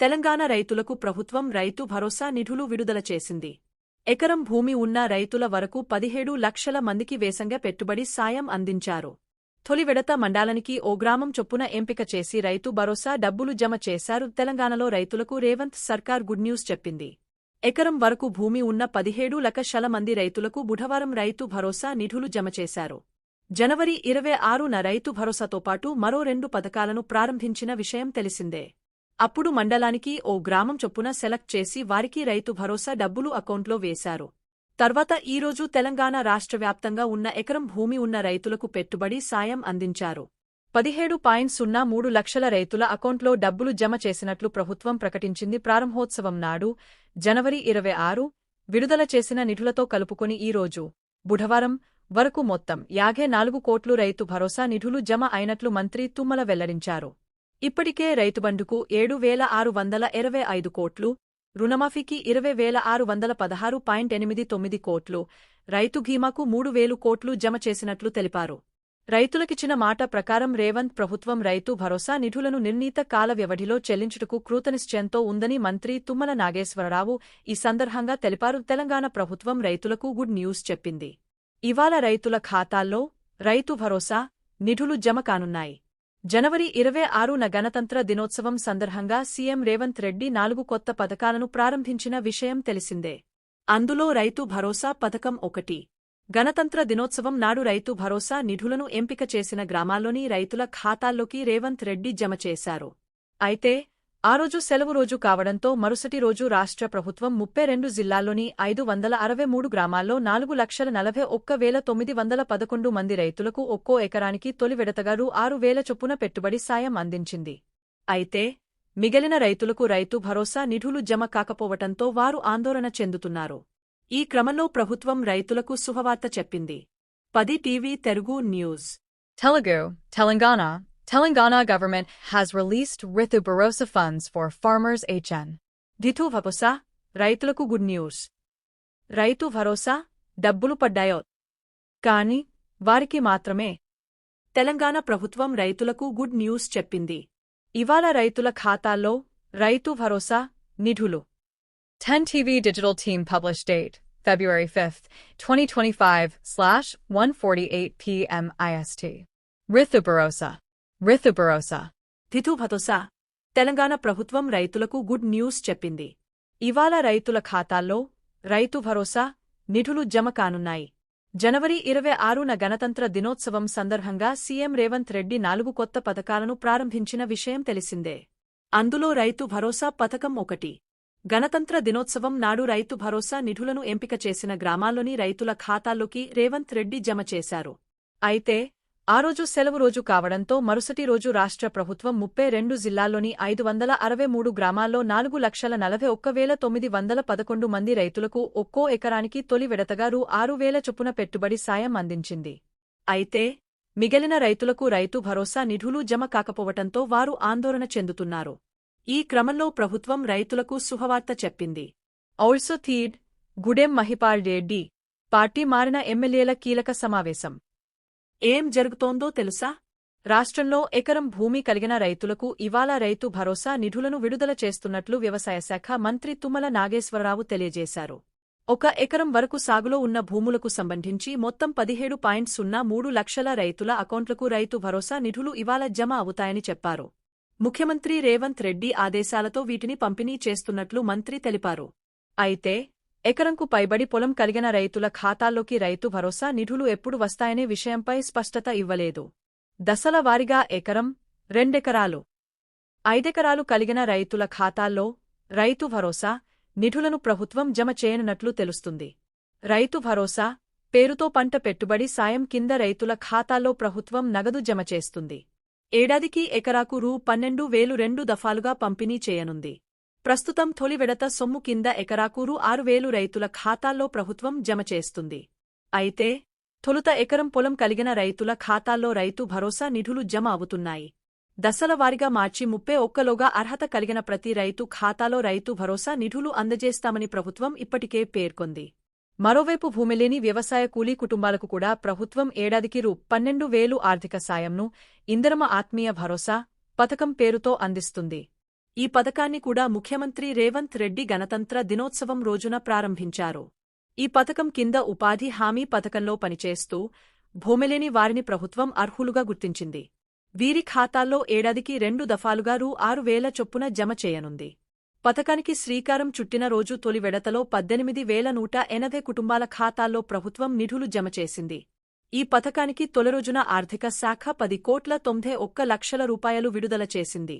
తెలంగాణ రైతులకు ప్రభుత్వం రైతు భరోసా నిధులు విడుదల చేసింది. ఎకరం భూమి ఉన్న రైతుల వరకు 17 లక్షల మందికి వేసంగ పెట్టుబడి సాయం అందించారు. తొలి విడత మండలానికి ఓ గ్రామం చొప్పున ఎంపిక చేసి రైతు భరోసా డబ్బులు జమ చేశారు. తెలంగాణలో రైతులకు రేవంత్ సర్కార్ గుడ్ న్యూస్ చెప్పింది. ఎకరం వరకు భూమి ఉన్న 17 లక్షల మంది రైతులకు బుధవారం రైతు భరోసా నిధులు జమ చేశారు. జనవరి 26న రైతు భరోసాతో పాటు మరో 2 పథకాలను ప్రారంభించిన విషయం తెలిసిందే. అప్పుడు మండలానికి ఓ గ్రామం చొప్పున సెలెక్ట్ చేసి వారికి రైతు భరోసా డబ్బులు అకౌంట్లో వేశారు. తర్వాత ఈరోజు తెలంగాణ రాష్ట్రవ్యాప్తంగా ఉన్న ఎకరం భూమి ఉన్న రైతులకు పెట్టుబడి సాయం అందించారు. 17.03 లక్షల రైతుల అకౌంట్లో డబ్బులు జమ చేసినట్లు ప్రభుత్వం ప్రకటించింది. ప్రారంభోత్సవం నాడు జనవరి 26 విడుదల చేసిన నిధులతో కలుపుకొని ఈరోజు బుధవారం వరకు మొత్తం 54 కోట్లు రైతు భరోసా నిధులు జమ అయినట్లు మంత్రి తుమ్మల వెల్లడించారు. ఇప్పటికే రైతుబంధుకు 7,625 కోట్లు, రుణమాఫీకి 20,616.89 కోట్లు, రైతు బీమాకు 3,000 కోట్లు జమ చేసినట్లు తెలిపారు. రైతులకిచ్చిన మాట ప్రకారం రేవంత్ ప్రభుత్వం రైతు భరోసా నిధులను నిర్ణీత కాల వ్యవధిలో చెల్లించుటకు కృతనిశ్చయంతో ఉందని మంత్రి తుమ్మల నాగేశ్వరరావు ఈ సందర్భం తెలిపారు. తెలంగాణ ప్రభుత్వం రైతులకు గుడ్ న్యూస్ చెప్పింది. ఇవాళ రైతుల ఖాతాల్లో రైతు భరోసా నిధులు జమ కానున్నాయి. జనవరి 26న గణతంత్ర దినోత్సవం సందర్భంగా సీఎం రేవంత్ రెడ్డి 4 కొత్త పథకాలను ప్రారంభించిన విషయం తెలిసిందే. అందులో రైతు భరోసా పథకం ఒకటి. గణతంత్ర దినోత్సవం నాడు రైతు భరోసా నిధులను ఎంపిక చేసిన గ్రామాల్లోని రైతుల ఖాతాల్లోకి రేవంత్ రెడ్డి జమ చేశారు. అయితే ఆ రోజు సెలవు రోజు కావడంతో మరుసటి రోజు రాష్ట్ర ప్రభుత్వం 32 జిల్లాల్లోని 563 గ్రామాల్లో 4,41,911 మంది రైతులకు ఒక్కో ఎకరానికి తొలి విడతగా రూ. 6,000 చొప్పున పెట్టుబడి సాయం అందించింది. అయితే మిగిలిన రైతులకు రైతు భరోసా నిధులు జమ కాకపోవటంతో వారు ఆందోళన చెందుతున్నారు. ఈ క్రమంలో ప్రభుత్వం రైతులకు శుభవార్త చెప్పింది. 10 TV Telugu news. Telangana government has released Rithu Bharosa funds for farmers. Ritu భరోసా రైతులకు గుడ్ న్యూస్. రైతు భరోసా డబ్బులు పడ్డాయో కాని వారికి మాత్రమే. తెలంగాణ ప్రభుత్వం రైతులకు గుడ్ న్యూస్ చెప్పింది. ఇవాళ రైతుల ఖాతాల్లో రైతు భరోసా నిధులు. 10 TV digital team published date, February 5, 2025/1:48 p.m. IST. Rithu Bharosa. Ritu భరోసా తెలంగాణ ప్రభుత్వం రైతులకు గుడ్ న్యూస్ చెప్పింది. ఇవాళ రైతుల ఖాతాల్లో రైతు భరోసా నిధులు జమ కానున్నాయి. జనవరి 26న గణతంత్ర దినోత్సవం సందర్భంగా సీఎం రేవంత్ రెడ్డి 4 కొత్త పథకాలను ప్రారంభించిన విషయం తెలిసిందే. అందులో రైతు భరోసా పథకం ఒకటి. గణతంత్ర దినోత్సవం నాడు రైతు భరోసా నిధులను ఎంపిక చేసిన గ్రామాల్లోని రైతుల ఖాతాల్లోకి రేవంత్ రెడ్డి జమ చేశారు. అయితే ఆ రోజు సెలవు రోజు కావడంతో మరుసటి రోజు రాష్ట్ర ప్రభుత్వం 32 జిల్లాల్లోని 563 గ్రామాల్లో 4,41,911 మంది రైతులకు ఒక్కో ఎకరానికి తొలి విడతగా రూ. 6,000 చొప్పున పెట్టుబడి సాయం అందించింది. అయితే మిగిలిన రైతులకు రైతు భరోసా నిధులు జమ కాకపోవటంతో వారు ఆందోళన చెందుతున్నారు. ఈ క్రమంలో ప్రభుత్వం రైతులకు శుభవార్త చెప్పింది. Also Theed, Gudem Mahipal Reddy, party మారిన ఎమ్మెల్యేల కీలక సమావేశం. ఏం జరుగుతోందో తెలుసా? రాష్ట్రంలో ఎకరం భూమి కలిగిన రైతులకు ఇవాళ రైతు భరోసా నిధులను విడుదల చేస్తున్నట్లు వ్యవసాయ శాఖ మంత్రి తుమ్మల నాగేశ్వరరావు తెలియజేశారు. 1 ఎకరం వరకు సాగులో ఉన్న భూములకు సంబంధించి మొత్తం 17.03 లక్షల రైతుల అకౌంట్లకు రైతు భరోసా నిధులు ఇవాళ జమ అవుతాయని చెప్పారు. ముఖ్యమంత్రి రేవంత్ రెడ్డి ఆదేశాలతో వీటిని పంపిణీ చేస్తున్నట్లు మంత్రి తెలిపారు. అయితే ఎకరంకు పైబడి పొలం కలిగిన రైతుల ఖాతాల్లోకి రైతు భరోసా నిధులు ఎప్పుడు వస్తాయనే విషయంపై స్పష్టత ఇవ్వలేదు. దశల వారీగా ఎకరం, 2 ఎకరాలు, 5 ఎకరాలు కలిగిన రైతుల ఖాతాల్లో రైతు భరోసా నిధులను ప్రభుత్వం జమ చేయనున్నట్లు తెలుస్తుంది. రైతు భరోసా పేరుతో పంట పెట్టుబడి సాయం కింద రైతుల ఖాతాల్లో ప్రభుత్వం నగదు జమ చేస్తుంది. ఏడాదికి ఎకరాకు రూ. 12,000 దఫాలుగా పంపిణీ చేయనుంది. ప్రస్తుతం తొలి విడత సొమ్ము కింద ఎకరాకు రూ. 6,000 రైతుల ఖాతాల్లో ప్రభుత్వం జమ చేస్తుంది. అయితే తొలుత ఎకరం పొలం కలిగిన రైతుల ఖాతాల్లో రైతు భరోసా నిధులు జమ అవుతున్నాయి. దశల వారీగా మార్చి 31లోగా అర్హత కలిగిన ప్రతి రైతు ఖాతాలో రైతు భరోసా నిధులు అందజేస్తామని ప్రభుత్వం ఇప్పటికే పేర్కొంది. మరోవైపు భూమిలేని వ్యవసాయ కూలీ కుటుంబాలకు కూడా ప్రభుత్వం ఏడాదికి రూ. 12,000 ఆర్థిక సాయంను ఇందిరమ్మ ఆత్మీయ భరోసా పథకం పేరుతో అందిస్తుంది. ఈ పథకాన్ని కూడా ముఖ్యమంత్రి రేవంత్ రెడ్డి గణతంత్ర దినోత్సవం రోజున ప్రారంభించారు. ఈ పథకం కింద ఉపాధి హామీ పథకంలో పనిచేస్తూ భూమిలేని వారిని ప్రభుత్వం అర్హులుగా గుర్తించింది. వీరి ఖాతాల్లో ఏడాదికి 2 దఫాలుగా రూ. 6,000 చొప్పున జమ చేయనుంది. పథకానికి శ్రీకారం చుట్టిన రోజు తొలి విడతలో 18,180 కుటుంబాల ఖాతాల్లో ప్రభుత్వం నిధులు జమ చేసింది. ఈ పథకానికి తొలిరోజున ఆర్థిక శాఖ 10,91,00,00,000 రూపాయలు విడుదల చేసింది.